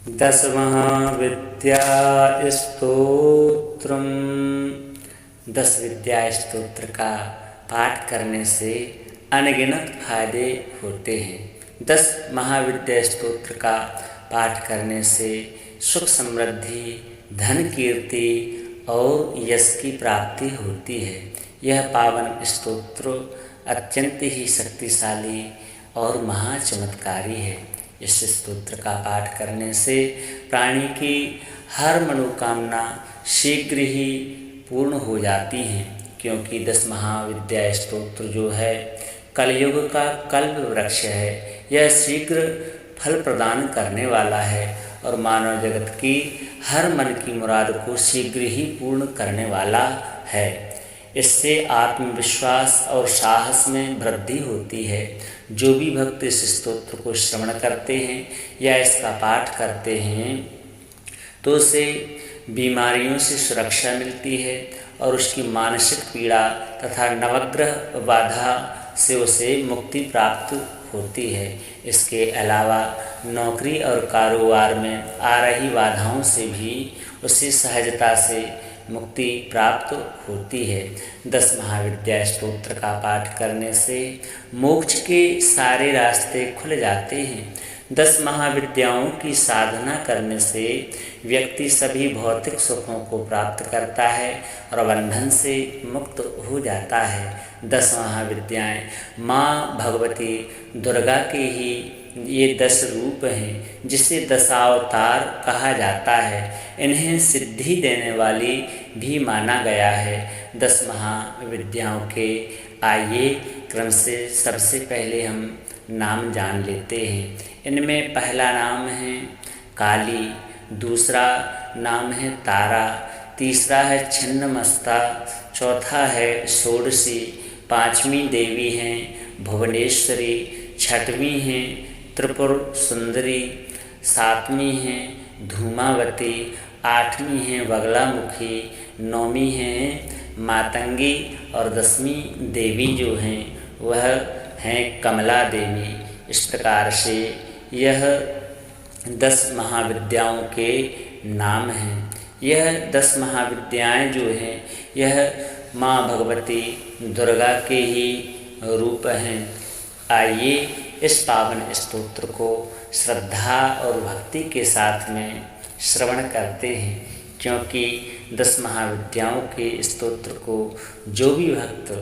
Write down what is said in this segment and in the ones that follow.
दशमहाविद्या स्तोत्रम। 10 विद्या स्तोत्र का पाठ करने से अनगिनत फायदे होते हैं। 10 महाविद्या स्तोत्र का पाठ करने से सुख समृद्धि, धन कीर्ति और यश की प्राप्ति होती है। यह पावन स्तोत्र अत्यंत ही शक्तिशाली और महाचमत्कारी है। इस स्तोत्र का पाठ करने से प्राणी की हर मनोकामना शीघ्र ही पूर्ण हो जाती हैं, क्योंकि 10 महाविद्या स्तोत्र जो है कलयुग का कल्प वृक्ष है। यह शीघ्र फल प्रदान करने वाला है और मानव जगत की हर मन की मुराद को शीघ्र ही पूर्ण करने वाला है। इससे आत्मविश्वास और साहस में वृद्धि होती है। जो भी भक्त इस स्तोत्र को श्रवण करते हैं या इसका पाठ करते हैं तो उसे बीमारियों से सुरक्षा मिलती है और उसकी मानसिक पीड़ा तथा नवग्रह बाधा से उसे मुक्ति प्राप्त होती है। इसके अलावा नौकरी और कारोबार में आ रही बाधाओं से भी उसे सहजता से मुक्ति प्राप्त होती है। 10 महाविद्या स्तोत्र का पाठ करने से मोक्ष के सारे रास्ते खुल जाते हैं। 10 महाविद्याओं की साधना करने से व्यक्ति सभी भौतिक सुखों को प्राप्त करता है और बंधन से मुक्त हो जाता है। 10 महाविद्याएं माँ भगवती दुर्गा के ही ये 10 रूप हैं, जिसे दशावतार कहा जाता है। इन्हें सिद्धि देने वाली भी माना गया है। 10 महाविद्याओं के आइए क्रम से सबसे पहले हम नाम जान लेते हैं। इनमें पहला नाम है काली, दूसरा नाम है तारा, तीसरा है छिन्नमस्ता, चौथा है षोडशी, 5वीं देवी हैं भुवनेश्वरी, 6वीं हैं त्रिपुर सुंदरी, 7वीं हैं धूमावती, 8वीं हैं बगलामुखी, 9वीं हैं मातंगी और 10वीं देवी जो हैं वह हैं कमला देवी। इस प्रकार से यह 10 महाविद्याओं के नाम हैं। यह 10 महाविद्याएं जो हैं यह माँ भगवती दुर्गा के ही रूप हैं। आइए इस पावन स्तोत्र को श्रद्धा और भक्ति के साथ में श्रवण करते हैं, क्योंकि 10 महाविद्याओं के स्तोत्र को जो भी भक्त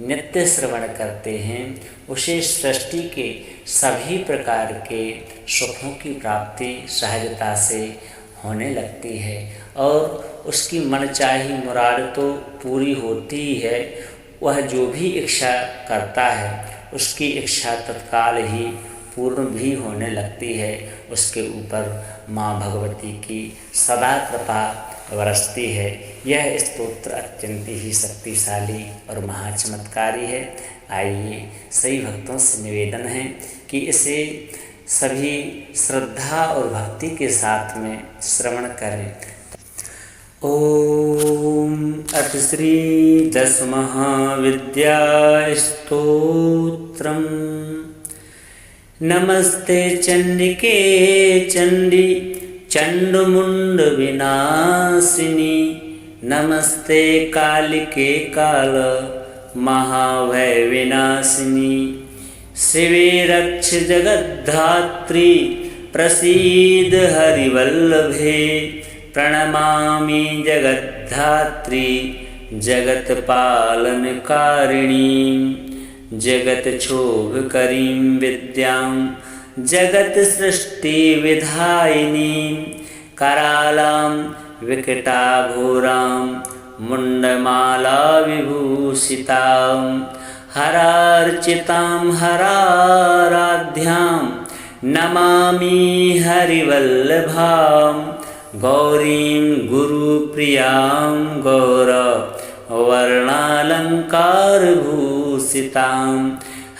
नित्य श्रवण करते हैं उसे सृष्टि के सभी प्रकार के सुखों की प्राप्ति सहजता से होने लगती है और उसकी मनचाही मुराद तो पूरी होती ही है। वह जो भी इच्छा करता है उसकी इच्छा तत्काल ही पूर्ण भी होने लगती है। उसके ऊपर माँ भगवती की सदा कृपा बरसती है। यह स्तोत्र अत्यंत ही शक्तिशाली और महाचमत्कारी है। आइए सभी भक्तों से निवेदन है कि इसे सभी श्रद्धा और भक्ति के साथ में श्रवण करें। ओम अथ श्री 10 महाविद्या स्तोत्रम। नमस्ते चंडिके चंडी चंडमुंड विनाशिनी, नमस्ते कालिके काल महाभय विनाशिनी, शिवे रक्ष जगद्धात्री प्रसीद हरिवल्लभे, प्रणमामि जगद्धात्री जगत्पालनकारिणी, जगत्क्षोभकरीं विद्यां जगत् सृष्टि विधायिनी, करालां विकटाघोरां मुंडमाला विभूषितां, हरार्चितां हराराध्यां नमामि हरिवल्लभां, गौरीं गुरुप्रियां गौरवर्णालङ्कारभूषितां,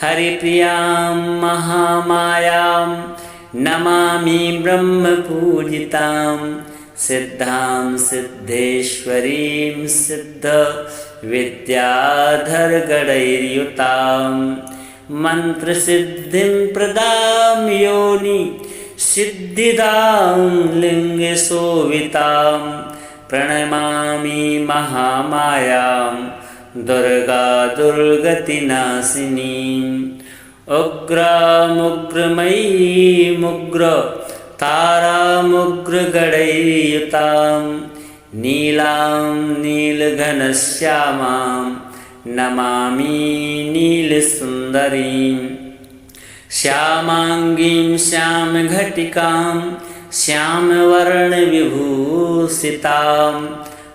हरिप्रियां महामायां नमामि ब्रह्मपूजितां, सिद्धां सिद्धेश्वरीं सिद्धविद्याधरगणैर्युतां, मन्त्रसिद्धिं प्रदां योनि सिद्धिदां लिङ्गशोभितां प्रणमामि महामायां दुर्गा दुर्गतिनाशिनीम् उग्रामुग्रमयीमुग्र तारामुग्रगणैर्युतां नीलां नीलघनश्यामां नमामि नीलसुन्दरीम् श्यामाङ्गीं श्यामघटिकां श्यामवर्णविभूषितां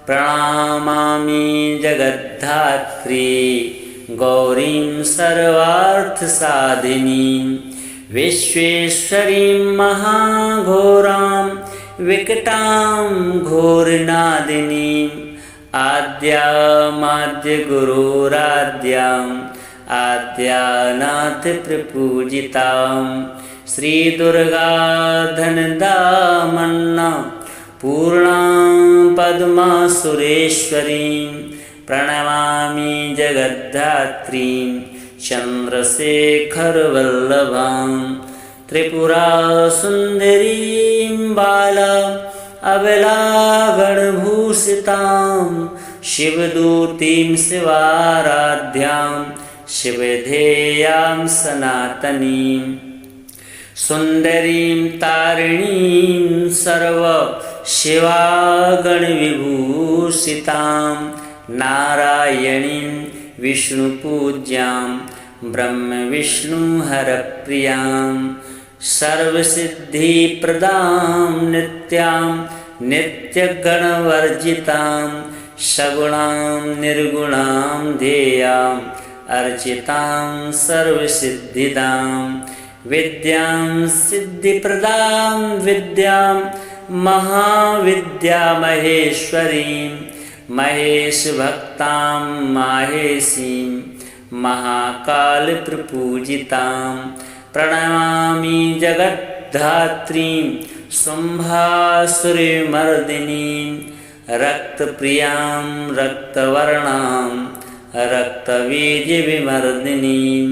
प्रणमामि जगद्धात्री गौरीं सर्वार्थसाधिनीं विश्वेश्वरीं महाघोरां विकटां घोरनादिनीम् आद्यामाद्यगुरोराद्याम् आद्यानाथप्रपूजितां श्रीदुर्गाधनदामन्ना पूर्णां पद्मासुरेश्वरीं प्रणमामि जगद्धात्रीं चन्द्रशेखरवल्लभां त्रिपुरासुन्दरीं बाला अबलागणभूषितां शिवदूतीं शिवाराध्यां शिवधेयां सनातनीं सुन्दरीं तारिणीं सर्वशिवागणविभूषितां नारायणीं विष्णुपूज्यां ब्रह्मविष्णुहरप्रियां सर्वसिद्धिप्रदां नित्यां नित्यगणवर्जितां सगुणां निर्गुणां ध्येयाम् अर्चितां सर्वसिद्धिदां विद्यां सिद्धिप्रदां विद्यां महाविद्यामहेश्वरीं महेशभक्तां माहेशीं महाकालप्रपूजितां प्रणमामि जगद्धात्रीं शुम्भासुरमर्दिनीं रक्तप्रियां रक्तवर्णां रक्तबीजविमर्दिनीं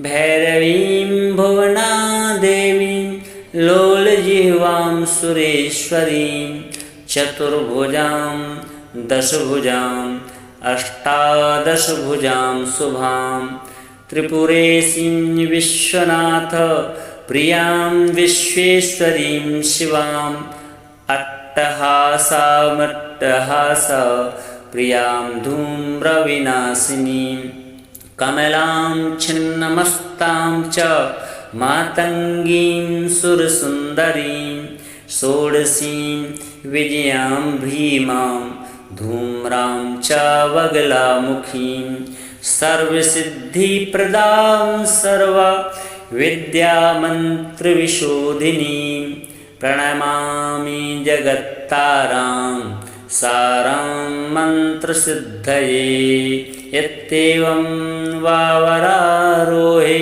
भैरवीं भुवनादेवीं लोलजिह्वां सुरेश्वरीं चतुर्भुजां दशभुजां अष्टादशभुजां शुभां त्रिपुरेशीं विश्वनाथ प्रियां विश्वेश्वरीं शिवाम् अट्टहासामट्टहास प्रियां धूम्रविनाशिनीं कमलां छिन्नमस्तां च मातङ्गीं सुरसुन्दरीं षोडशीं विजयां भीमां धूम्रां च वगलामुखीं सर्वसिद्धिप्रदां सर्वविद्यामन्त्रविशोधिनीं प्रणमामि जगत्तारां सारां मन्त्रसिद्धये यत्तेवं वावरारोहे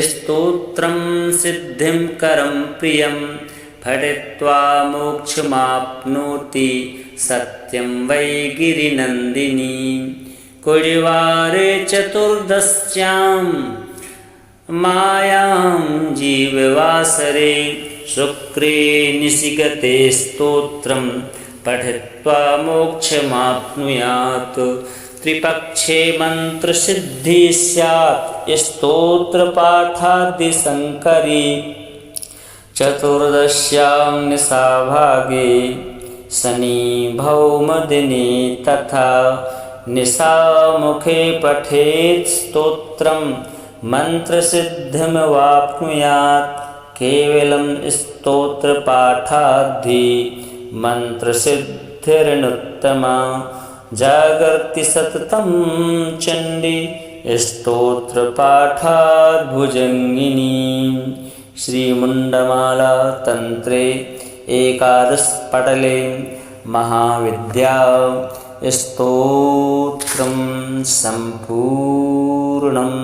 स्तोत्रं सिद्धिं करं प्रियं पठित्वा मोक्षमाप्नोति सत्यं वै गिरिनन्दिनी कुडिवारे चतुर्दश्यां मायां जीववासरे शुक्रे निशिगते स्तोत्रं पठित्वा मोक्षमाप्नुयात् त्रिपक्षे मन्त्रसिद्धि स्यात् स्तोत्रपाठादिशङ्करी चतुर्दश्यां निशाभागे शनिभौमदिने तथा निशामुखे पठेत् स्तोत्रं मन्त्रसिद्धिमवाप्नुयात् केवलं स्तोत्रपाठाद्धि मन्त्रसिद्धिरनुत्तमा जागर्ति सततं चण्डी स्तोत्रपाठात् भुजङ्गिनी श्रीमुण्डमाला तन्त्रे एकादशपटले महाविद्या स्तोत्रं सम्पूर्णम्।